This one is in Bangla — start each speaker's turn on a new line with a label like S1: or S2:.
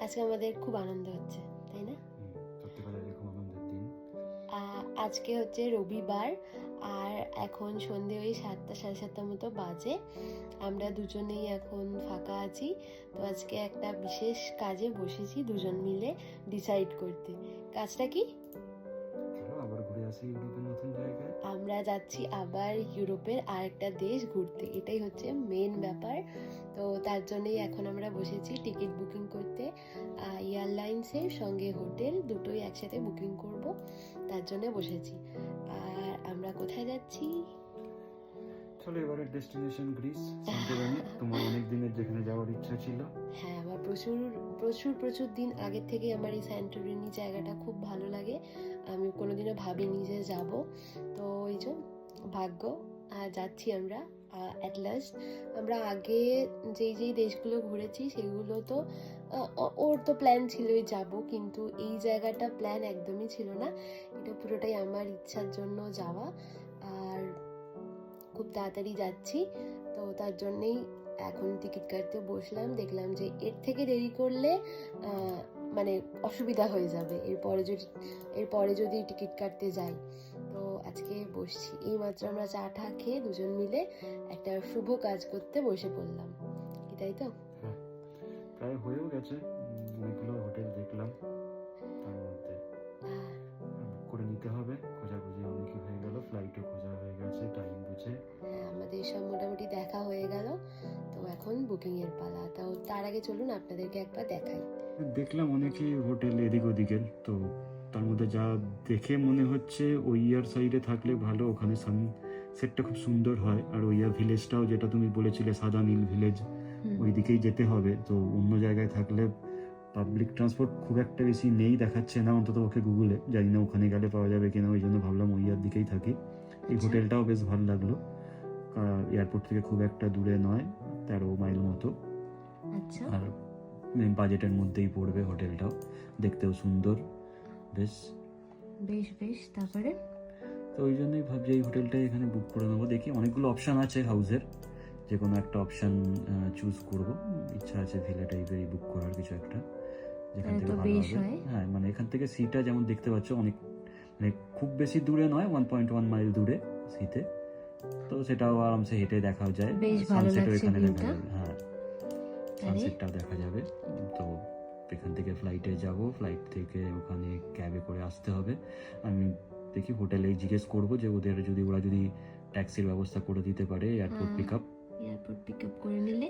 S1: আজকে আমাদের খুব আনন্দ হচ্ছে, তাই না? আজকে হচ্ছে রবিবার, আর এখন সন্ধে ওই 7টা সাড়ে 7টার মতো বাজে। আমরা দুজনেই এখন ফাঁকা আছি, তো আজকে একটা বিশেষ কাজে বসেছি দুজন মিলে ডিসাইড করতে। কাজটা কি? আমরা যাচ্ছি আবার ইউরোপের আরেকটা দেশ ঘুরতে, এটাই হচ্ছে মেন ব্যাপার। তো তার জন্যই এখন আমরা বসেছি টিকিট বুকিং করতে। এয়ারলাইন্সের সঙ্গে হোটেল দুটোই একসাথে বুকিং করব, তার জন্য বসেছি। আর আমরা কোথায় যাচ্ছি?
S2: চলো এবারে ডেস্টিনেশন গ্রিস, সান্টোরিনি। তোমার অনেক দিনের যেখানে যাওয়ার ইচ্ছা ছিল।
S1: হ্যাঁ, আমার প্রচুর প্রচুর প্রচুর দিন আগে থেকে আমার এই সান্টোরিনি জায়গাটা খুব ভালো লাগে। আমি কোনোদিনও ভাবিনি যে যাব, তো এই যে ভাগ্য, যাচ্ছি আমরা। অ্যাট লাস্ট আমরা আগে যেই দেশগুলো ঘুরেছি সেগুলো তো ওর তো প্ল্যান ছিলই যাব, কিন্তু এই জায়গাটা প্ল্যান একদমই ছিল না। এটা পুরোটাই আমার ইচ্ছার জন্য যাওয়া, আর খুব তাড়াতাড়ি যাচ্ছি। তো তার জন্যেই এখন টিকিট কাটতে বসলাম। দেখলাম যে এর থেকে দেরি করলে মানে অসুবিধা হয়ে যাবে এরপরে যদি টিকিট কাটতে যাই। তো আজকে বসছি, এই মাত্র আমরা চা টা খেয়ে দুজন মিলে একটা শুভ কাজ করতে বসে পড়লাম, কি তাই তো?
S2: হ্যাঁ, প্রায় হয়েও গেছে। অনেকগুলো হোটেল দেখলাম, তার মধ্যে করে নিতে হবে। খোঁজাখুঁজি অনেকই হয়ে গেল, ফ্লাইটও খোঁজা হয়ে গেছে টাইম বুঝে।
S1: হ্যাঁ, আমাদের সব মোটামুটি দেখা হয়ে গেল, তো এখন বুকিং এর পালা। তো তার আগে চলুন আপনাদেরকে একবার দেখাই।
S2: দেখলাম অনেকই হোটেল এদিক ওদিকের, তো তার মধ্যে যা দেখে মনে হচ্ছে ওইয়ার সাইডে থাকলে ভালো। ওখানে সানসেটটা খুব সুন্দর হয়, আর ওইয়ার ভিলেজটাও যেটা তুমি বলেছিলে সাদা নীল ভিলেজ, ওই দিকেই যেতে হবে। তো অন্য জায়গায় থাকলে পাবলিক ট্রান্সপোর্ট খুব একটা বেশি নেই দেখাচ্ছে না, অন্তত ওকে গুগলে। জানি না ওখানে গেলে পাওয়া যাবে কিনা, ওই জন্য ভাবলাম ওইয়ার দিকেই থাকি। এই হোটেলটাও বেশ ভালো লাগলো, এয়ারপোর্ট থেকে খুব একটা দূরে নয়, 13 মাইল মতো।
S1: আচ্ছা,
S2: আর বাজেটের মধ্যেই পড়বে হোটেলটাও, দেখতেও সুন্দর বেশ।
S1: বেশ বেশ, তারপরে
S2: তো ওই জন্যই ভাবছি এই হোটেলটাই এখানে বুক করে নেবো। দেখি অনেকগুলো অপশান আছে হাউসের, যে কোনো একটা অপশান চুজ করব। ইচ্ছা আছে ভিলা টাইপেরই বুক করার কিছু একটা, যেখান থেকে ভালো হবে। হ্যাঁ, মানে এখান থেকে সিটা যেমন দেখতে পাচ্ছ অনেক, মানে খুব বেশি দূরে নয়, 1.1 মাইল দূরে সিতে। তো সেটাও আরামসে হেঁটে দেখা যায়, সানসেটও এখানে দেখা যাবে। হ্যাঁ, সানসেটটাও দেখা যাবে। তো এখান থেকে ফ্লাইটে যাব, ফ্লাইট থেকে ওখানে ক্যাবে করে আসতে হবে। আমি দেখি হোটেলে জিজ্ঞেস করব যে ওরা যদি ট্যাক্সির ব্যবস্থা করে দিতে পারে, এয়ারপোর্ট পিক আপ
S1: করে নিলে